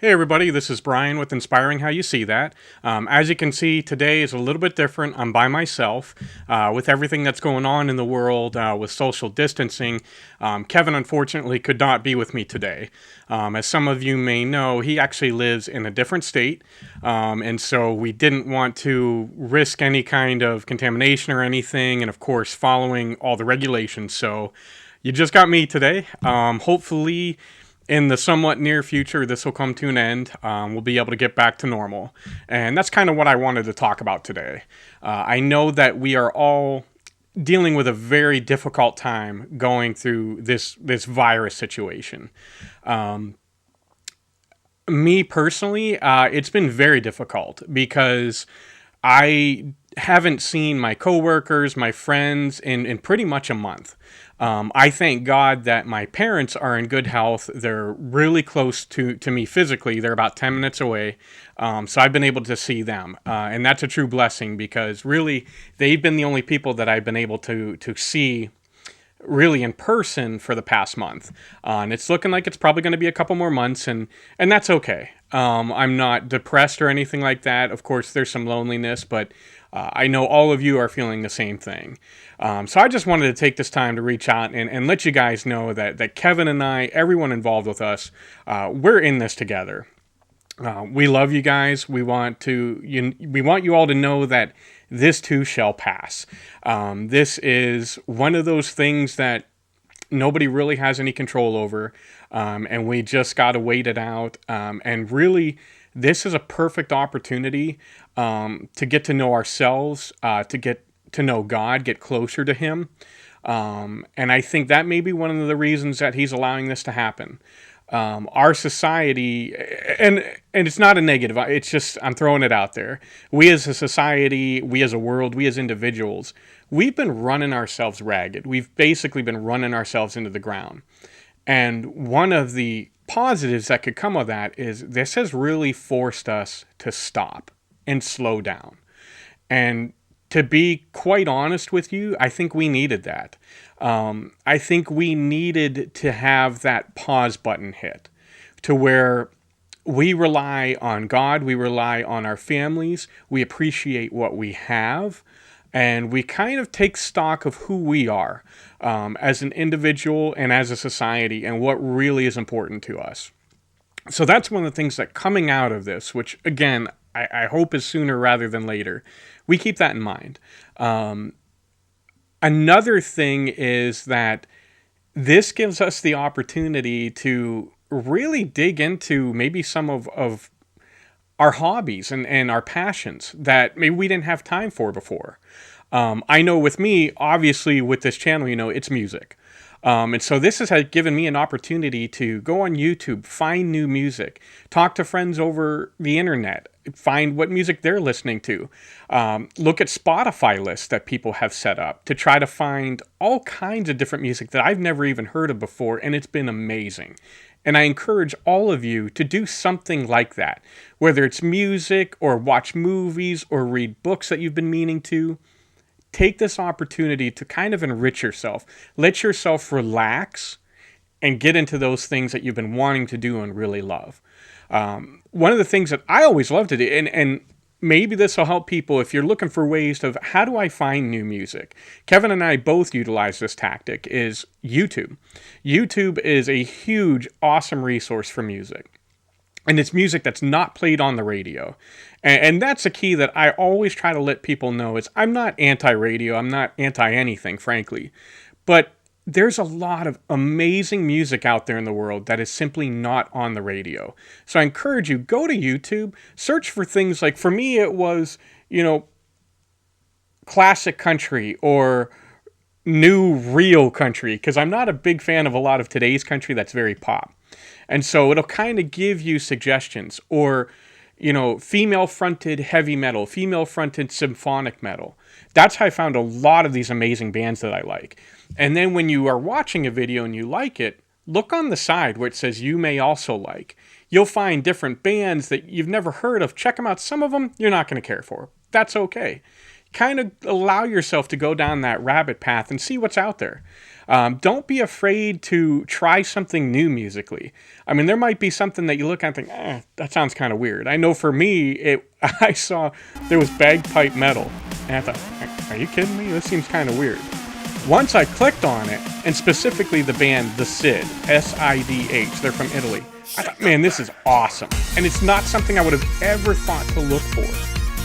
Hey everybody, this is Brian with Inspiring How You See That. As you can see, today is a little bit different. I'm by myself. With everything that's going on in the world with social distancing, Kevin unfortunately could not be with me today. As some of you may know, he actually lives in a different state, and so we didn't want to risk any kind of contamination or anything, and of course following all the regulations. So you just got me today. Hopefully in the somewhat near future, this will come to an end. We'll be able to get back to normal. And that's kind of what I wanted to talk about today. I know that we are all dealing with a very difficult time going through this virus situation. Me personally, it's been very difficult because I haven't seen my coworkers, my friends in pretty much a month. I thank God that my parents are in good health. They're really close to me physically. They're about 10 minutes away. So I've been able to see them. And that's a true blessing because really they've been the only people that I've been able to see really in person for the past month. And it's looking like it's probably going to be a couple more months, and that's okay. I'm not depressed or anything like that. Of course, there's some loneliness, but I know all of you are feeling the same thing. So I just wanted to take this time to reach out and let you guys know that Kevin and I, everyone involved with us, we're in this together. We love you guys. We want you all to know that this too shall pass. This is one of those things that nobody really has any control over, and we just got to wait it out. And really, this is a perfect opportunity to get to know ourselves, to get to know God, get closer to Him. And I think that may be one of the reasons that He's allowing this to happen. Our society, and it's not a negative, it's just, I'm throwing it out there. We as a society, we as a world, we as individuals, we've been running ourselves ragged. We've basically been running ourselves into the ground. And one of the positives that could come of that is this has really forced us to stop and slow down. And to be quite honest with you, I think we needed that. I think we needed to have that pause button hit to where we rely on God, we rely on our families, we appreciate what we have, and we kind of take stock of who we are as an individual and as a society and what really is important to us. So that's one of the things that coming out of this, which again, I hope is sooner rather than later, we keep that in mind. Another thing is that this gives us the opportunity to really dig into maybe some of our hobbies and our passions that maybe we didn't have time for before. I know with me, obviously with this channel, it's music. And so this has given me an opportunity to go on YouTube, find new music, talk to friends over the internet, find what music they're listening to, look at Spotify lists that people have set up to try to find all kinds of different music that I've never even heard of before, and it's been amazing. And I encourage all of you to do something like that, whether it's music or watch movies or read books that you've been meaning to. Take this opportunity to kind of enrich yourself. Let yourself relax and get into those things that you've been wanting to do and really love. One of the things that I always love to do, and maybe this will help people if you're looking for ways of how do I find new music. Kevin and I both utilize this tactic, is YouTube. YouTube is a huge, awesome resource for music. And it's music that's not played on the radio. And that's a key that I always try to let people know is I'm not anti-radio. I'm not anti-anything, frankly. But there's a lot of amazing music out there in the world that is simply not on the radio. So I encourage you, go to YouTube, search for things like, for me, it was, classic country or new real country, because I'm not a big fan of a lot of today's country that's very pop. And so it'll kind of give you suggestions or, female-fronted heavy metal, female-fronted symphonic metal. That's how I found a lot of these amazing bands that I like. And then when you are watching a video and you like it, look on the side where it says you may also like. You'll find different bands that you've never heard of. Check them out. Some of them you're not going to care for. That's okay. kind of allow yourself to go down that rabbit path and see what's out there. Don't be afraid to try something new musically. I mean, there might be something that you look at and think, that sounds kind of weird. I know for me, I saw there was bagpipe metal, and I thought, are you kidding me? This seems kind of weird. Once I clicked on it, and specifically the band The Sid, SIDH, they're from Italy, I thought, man, this is awesome. And it's not something I would have ever thought to look for,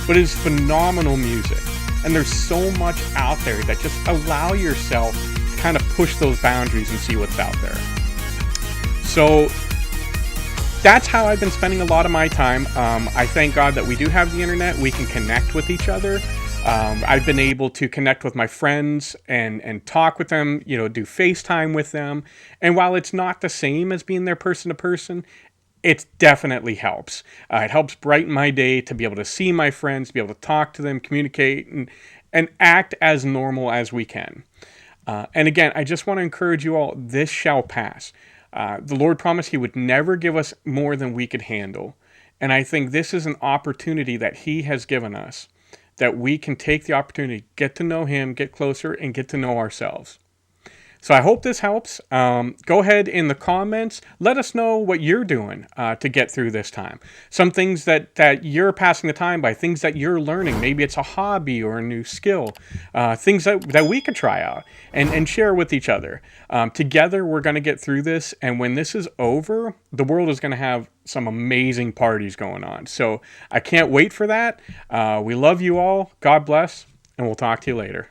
but it's phenomenal music. And there's so much out there that just allow yourself to kind of push those boundaries and see what's out there. So that's how I've been spending a lot of my time. I thank God that we do have the internet. We can connect with each other. I've been able to connect with my friends and talk with them, do FaceTime with them. And while it's not the same as being there person to person, it definitely helps. It helps brighten my day to be able to see my friends, be able to talk to them, communicate, and act as normal as we can. And again, I just want to encourage you all, this shall pass. The Lord promised He would never give us more than we could handle. And I think this is an opportunity that He has given us, that we can take the opportunity to get to know Him, get closer, and get to know ourselves. So I hope this helps. Go ahead in the comments. Let us know what you're doing to get through this time. Some things that you're passing the time by, things that you're learning. Maybe it's a hobby or a new skill. Things that we could try out and share with each other. Together, we're going to get through this. And when this is over, the world is going to have some amazing parties going on. So I can't wait for that. We love you all. God bless. And we'll talk to you later.